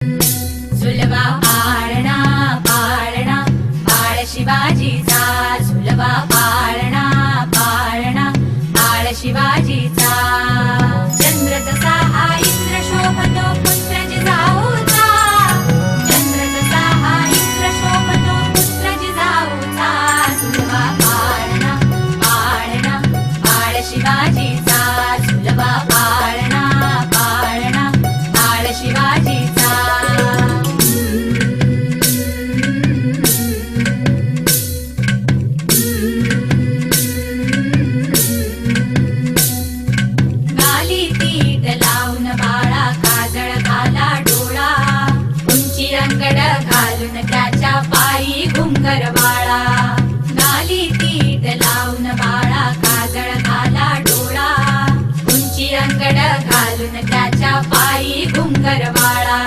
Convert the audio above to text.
झुलवा पाळणा पाळणा बाळ शिवाजीचा, झुलवा पाळणा पाळणा बाळ शिवाजीचा. चंद्र जसा हा इंद्र शोभतो पुत्र जिजाऊचा, चंद्र जसा हा इंद्र शोभतो पुत्र जिजाऊचा. झुलवा पाळणा पाळणा बाळ शिवाजीचा, झुलवा पाळणा पाळणा बाळ शिवाजीचा. गाली तीट लावून बाळा काजळ घाला डोळा, उंची अंगड घालून त्याच्या पायी घुंगर वाळा. गाली तीट लावून बाळा काजळ घाला डोळा, उंची अंगड घालून त्याच्या पायी घुंगर वाळा.